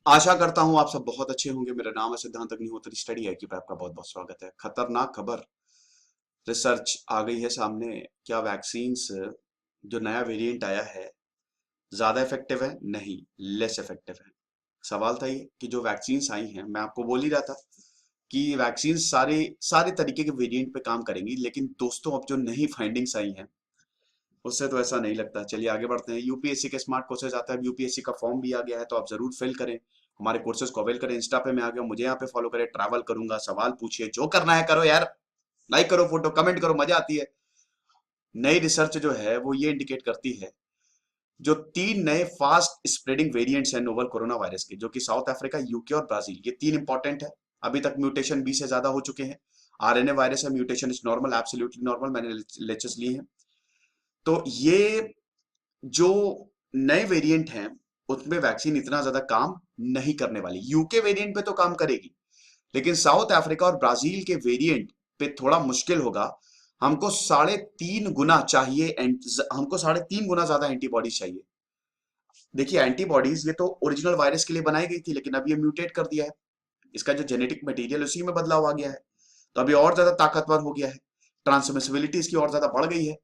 आशा करता हूं आप सब बहुत अच्छे होंगे। मेरा नाम है सिद्धांत अग्निहोत्री। स्टडी है कि आपका बहुत बहुत स्वागत है। खतरनाक खबर रिसर्च आ गई है सामने। क्या वैक्सीन्स जो नया वेरिएंट आया है ज्यादा इफेक्टिव है? नहीं, लेस इफेक्टिव है। सवाल था ये कि जो वैक्सीन्स आई हैं, मैं आपको बोल ही रहा था कि वैक्सीन सारे सारे तरीके के वेरिएंट पे काम करेंगी, लेकिन दोस्तों अब जो नई फाइंडिंग्स आई हैं उससे तो ऐसा नहीं लगता। चलिए आगे बढ़ते हैं। यूपीएससी के स्मार्ट कोर्सेज आता है। यूपीएससी का फॉर्म भी आ गया है, तो आप जरूर फिल करें। हमारे कोर्सेज को अवेल करें। इंस्टा पे मैं आ गया, मुझे यहाँ पे फॉलो करें। ट्रैवल करूंगा, सवाल पूछिए, जो करना है करो यार। लाइक करो, फोटो कमेंट करो, मजा आती है। नई रिसर्च जो है वो ये इंडिकेट करती है, जो तीन नए फास्ट स्प्रेडिंग वेरिएंट्स हैं नोवल कोरोना वायरस के, जो कि साउथ अफ्रीका, यूके और ब्राजील, ये तीन इंपॉर्टेंट है। अभी तक म्यूटेशन 20 से ज्यादा हो चुके हैं। आरएनए वायरस है, mutation is normal, absolutely normal. मैंने लेक्चर्स लिए हैं। तो ये जो नए वेरिएंट हैं उसमें वैक्सीन इतना ज्यादा काम नहीं करने वाली। यूके वेरिएंट पे तो काम करेगी, लेकिन साउथ अफ्रीका और ब्राजील के वेरिएंट पे थोड़ा मुश्किल होगा। हमको 3.5 गुना चाहिए, हमको 3.5 गुना ज्यादा एंटीबॉडीज चाहिए। देखिए, एंटीबॉडीज ये तो ओरिजिनल वायरस के लिए बनाई गई थी, लेकिन अब ये म्यूटेट कर दिया है। इसका जो जेनेटिक मटेरियल उसी में बदलाव आ गया है, तो अभी और ज्यादा ताकतवर हो गया है। ट्रांसमिसिबिलिटी इसकी और ज्यादा बढ़ गई है।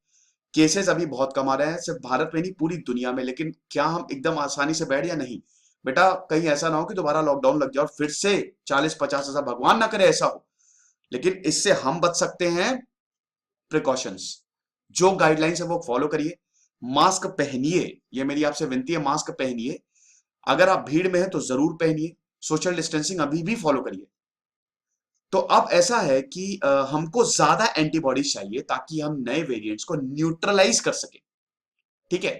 केसेस अभी बहुत कम आ रहे हैं, सिर्फ भारत में नहीं पूरी दुनिया में। लेकिन क्या हम एकदम आसानी से बैठ या नहीं? बेटा, कहीं ऐसा ना हो कि दोबारा लॉकडाउन लग जाए और फिर से 40-50 हजार, भगवान ना करे ऐसा हो। लेकिन इससे हम बच सकते हैं। प्रिकॉशंस, जो गाइडलाइंस है वो फॉलो करिए। मास्क पहनिए, ये मेरी आपसे विनती है, मास्क पहनिए। अगर आप भीड़ में हैं तो जरूर पहनिए। सोशल डिस्टेंसिंग अभी भी फॉलो करिए। तो अब ऐसा है कि हमको ज्यादा एंटीबॉडीज चाहिए ताकि हम नए वेरिएंट्स को न्यूट्रलाइज कर सके। ठीक है।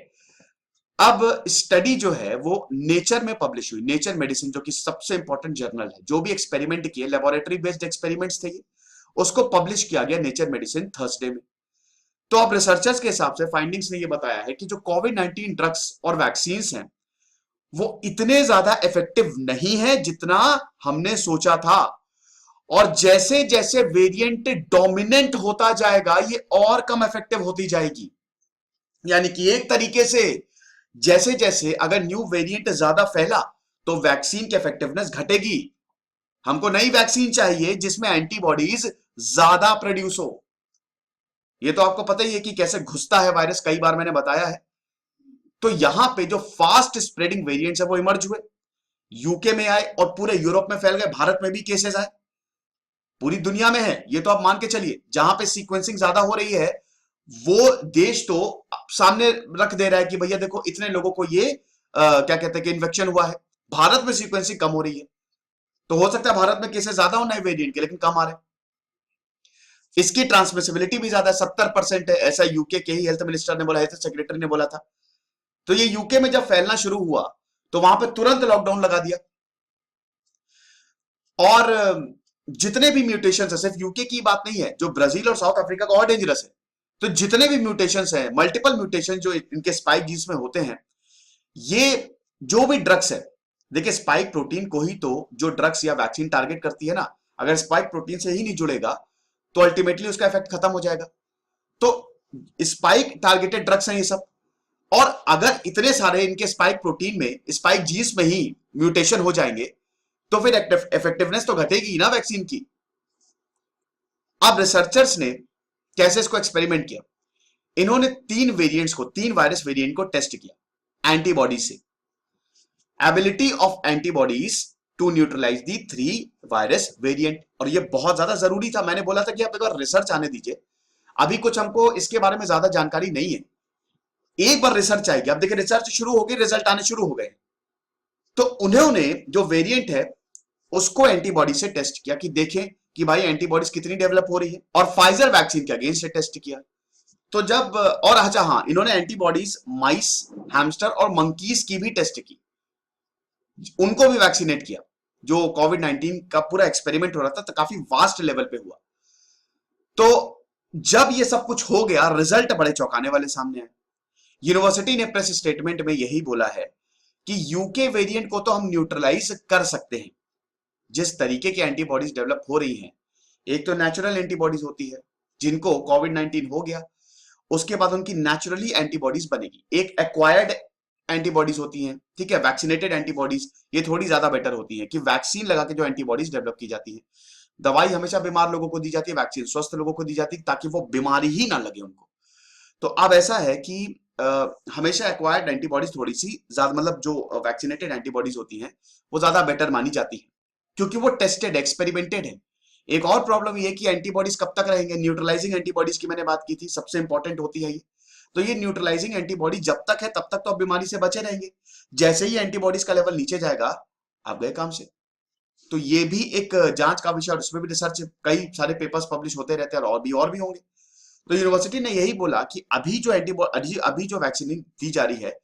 अब स्टडी जो है वो नेचर में पब्लिश हुई। नेचर मेडिसिन, जो कि सबसे इंपॉर्टेंट जर्नल है, जो भी एक्सपेरिमेंट किए, लेबोरेटरी बेस्ड एक्सपेरिमेंट्स थे ये, उसको पब्लिश किया गया नेचर मेडिसिन थर्सडे में। तो अब रिसर्चर्स के हिसाब से फाइंडिंग्स ने ये बताया है कि जो कोविड-19 ड्रग्स और वैक्सीन हैं वो इतने ज्यादा इफेक्टिव नहीं है जितना हमने सोचा था। और जैसे जैसे वेरिएंट डोमिनेंट होता जाएगा ये और कम इफेक्टिव होती जाएगी। यानी कि एक तरीके से जैसे जैसे अगर न्यू वेरिएंट ज्यादा फैला तो वैक्सीन की इफेक्टिवनेस घटेगी। हमको नई वैक्सीन चाहिए जिसमें एंटीबॉडीज ज्यादा प्रोड्यूस हो। ये तो आपको पता ही है कि कैसे घुसता है वायरस, कई बार मैंने बताया है। तो यहां पे जो फास्ट स्प्रेडिंग वेरिएंट्स है वो इमर्ज हुए, यूके में आए और पूरे यूरोप में फैल गए। भारत में भी केसेस आए, पूरी दुनिया में है। ये तो आप मान के चलिए, जहां पे सीक्वेंसिंग ज्यादा हो रही है वो देश तो सामने रख दे रहा है कि भैया देखो इतने लोगों को ये क्या कहते हैं कि इन्फेक्शन हुआ है। भारत में सीक्वेंसिंग कम हो रही है, तो हो सकता है भारत में केसेस ज्यादा हो नए वेरिएंट के, लेकिन कम आ रहे हैं। इसकी ट्रांसमिसिबिलिटी भी ज्यादा 70% है, ऐसा यूके के ही हेल्थ मिनिस्टर ने बोला, हेल्थ सेक्रेटरी ने बोला था। तो ये यूके में जब फैलना शुरू हुआ तो वहां पे तुरंत लॉकडाउन लगा दिया। और जितने भी म्यूटेशन है, सिर्फ यूके की बात नहीं है, जो ब्राजील और साउथ अफ्रीका का और डेंजरस है। तो जितने भी म्यूटेशन है, मल्टीपल म्यूटेशन जो इनके स्पाइक जीन्स में होते हैं, ये जो भी ड्रग्स है, देखिए स्पाइक प्रोटीन को ही तो जो ड्रग्स या वैक्सीन टारगेट करती है ना, अगर स्पाइक प्रोटीन से ही नहीं जुड़ेगा तो अल्टीमेटली उसका इफेक्ट खत्म हो जाएगा। तो स्पाइक टारगेटेड ड्रग्स हैं ये सब। और अगर इतने सारे इनके स्पाइक प्रोटीन में, स्पाइक जीन्स में ही म्यूटेशन हो जाएंगे तो फिर इफेक्टिवनेस तो घटेगी ना वैक्सीन की। अब रिसर्चर्स ने कैसे इसको एक्सपेरिमेंट किया? इन्होंने तीन वायरस वेरिएंट को टेस्ट किया एंटीबॉडी से। Ability of antibodies to neutralise the 3 virus variant. और ये बहुत ज्यादा जरूरी था। मैंने बोला था कि आप एक बार रिसर्च आने दीजिए, अभी कुछ हमको इसके बारे में ज्यादा जानकारी नहीं है। एक बार रिसर्च आएगी, अब देखिए रिसर्च शुरू होगी, रिजल्ट आने शुरू हो गए। तो उन्होंने जो वेरिएंट है उसको एंटीबॉडी से टेस्ट किया कि देखें कि भाई एंटीबॉडीज कितनी डेवलप हो रही है, और फाइजर वैक्सीन के अगेंस्ट से टेस्ट किया। तो जब और अच्छा हाँ, इन्होंने एंटीबॉडीज माइस, हैमस्टर और मंकीज की भी टेस्ट की, उनको भी वैक्सीनेट किया। जो कोविड-19 का पूरा एक्सपेरिमेंट हो रहा था तो काफी वास्ट लेवल पे हुआ। तो जब ये सब कुछ हो गया, रिजल्ट बड़े चौंकाने वाले सामने आए। यूनिवर्सिटी ने प्रेस स्टेटमेंट में यही बोला है कि यूके वेरिएंट को तो हम न्यूट्रलाइज कर सकते हैं। जिस तरीके की एंटीबॉडीज डेवलप हो रही हैं, एक तो नेचुरल एंटीबॉडीज होती है, जिनको कोविड-19 हो गया उसके बाद उनकी नेचुरली एंटीबॉडीज बनेगी। एक एक्वायर्ड एंटीबॉडीज होती हैं, ठीक है, वैक्सीनेटेड एंटीबॉडीज, ये थोड़ी ज्यादा बेटर होती हैं कि वैक्सीन लगा के जो एंटीबॉडीज डेवलप की जाती है। दवाई हमेशा बीमार लोगों को दी जाती है, वैक्सीन स्वस्थ लोगों को दी जाती है ताकि वो बीमारी ही ना लगे उनको। तो अब ऐसा है कि हमेशा एक्वायर्ड एंटीबॉडीज थोड़ी सी ज्यादा, मतलब जो वैक्सीनेटेड एंटीबॉडीज होती हैं वो ज्यादा बेटर मानी जाती है क्योंकि वो टेस्टेड एक्सपेरिमेंटेड है। एक और प्रॉब्लम ये कि एंटीबॉडीज कब तक रहेंगे, न्यूट्रलाइजिंग एंटीबॉडीज की मैंने बात की थी, सबसे इंपॉर्टेंट होती है ये। तो ये न्यूट्रलाइजिंग एंटीबॉडी जब तक है तब तक तो आप बीमारी से बचे रहेंगे, जैसे ही एंटीबॉडीज का लेवल नीचे जाएगा आप गए काम से। तो ये भी एक जांच का विषय और उसमें भी रिसर्च, कई सारे पेपर्स पब्लिश होते रहते हैं और भी होंगे। तो यूनिवर्सिटी ने यही बोला कि अभी जो एंटीबॉडी, अभी जो वैक्सीन दी जा रही है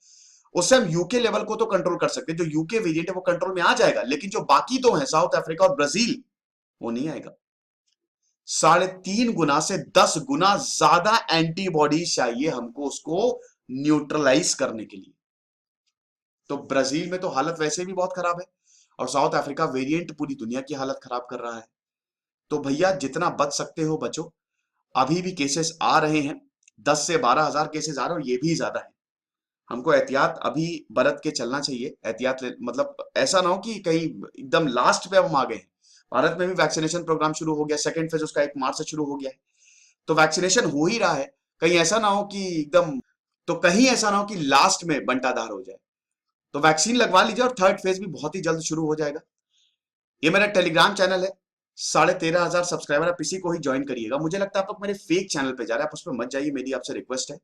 उससे हम यूके लेवल को तो कंट्रोल कर सकते हैं, जो यूके वेरिएंट है वो कंट्रोल में आ जाएगा, लेकिन जो बाकी दो है साउथ अफ्रीका और ब्राजील, वो नहीं आएगा। 3.5 गुना से 10 गुना ज्यादा एंटीबॉडी चाहिए हमको उसको न्यूट्रलाइज करने के लिए। तो ब्राजील में तो हालत वैसे भी बहुत खराब है और साउथ अफ्रीका वेरिएंट पूरी दुनिया की हालत खराब कर रहा है। तो भैया जितना बच सकते हो बचो। अभी भी केसेस आ रहे हैं, 10 से 12 हजार केसेस आ रहे हैं और ये भी ज्यादा है। हमको एहतियात अभी बरत के चलना चाहिए, मतलब ऐसा ना हो कि कहीं एकदम लास्ट पे अब हम आ गए हैं। भारत में भी वैक्सीनेशन प्रोग्राम शुरू हो गया, सेकंड फेज उसका 1 मार्च से शुरू हो गया है। तो वैक्सीनेशन हो ही रहा है, कहीं ऐसा ना हो कि एकदम, तो कहीं ऐसा ना हो कि लास्ट में बंटाधार हो जाए। तो वैक्सीन लगवा लीजिए और थर्ड फेज भी बहुत ही जल्द शुरू हो जाएगा। ये मेरा टेलीग्राम चैनल है, 13,500 सब्सक्राइबर, आप इसी को ही ज्वाइन करिएगा। मुझे लगता है आप लोग मेरे फेक चैनल पे जा रहे हैं, आप उस पर मत जाइए, मेरी आपसे रिक्वेस्ट है।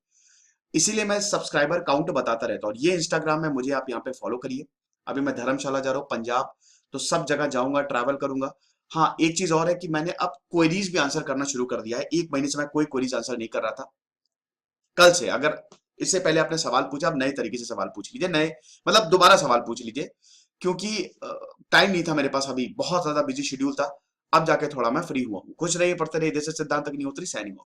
इसीलिए मैं सब्सक्राइबर काउंट बताता रहता हूँ। ये इंस्टाग्राम में मुझे आप यहाँ पे फॉलो करिए। अभी मैं धर्मशाला जा रहा हूँ, पंजाब, तो सब जगह जाऊंगा, ट्रैवल करूंगा। हाँ, एक चीज और है कि मैंने अब क्वेरीज भी आंसर करना शुरू कर दिया है। 1 महीने से मैं कोई क्वेरीज आंसर नहीं कर रहा था, कल से। अगर इससे पहले आपने सवाल पूछा, आप नए तरीके से सवाल पूछ लीजिए, नए मतलब दोबारा सवाल पूछ लीजिए, क्योंकि टाइम नहीं था मेरे पास, अभी बहुत ज्यादा बिजी शेड्यूल था। अब जाके थोड़ा मैं फ्री हुआ हूँ। खुश रहिए, पढ़ते रहिए। जैसे सिद्धांत अग्निहोत्री, साइनिंग ऑफ।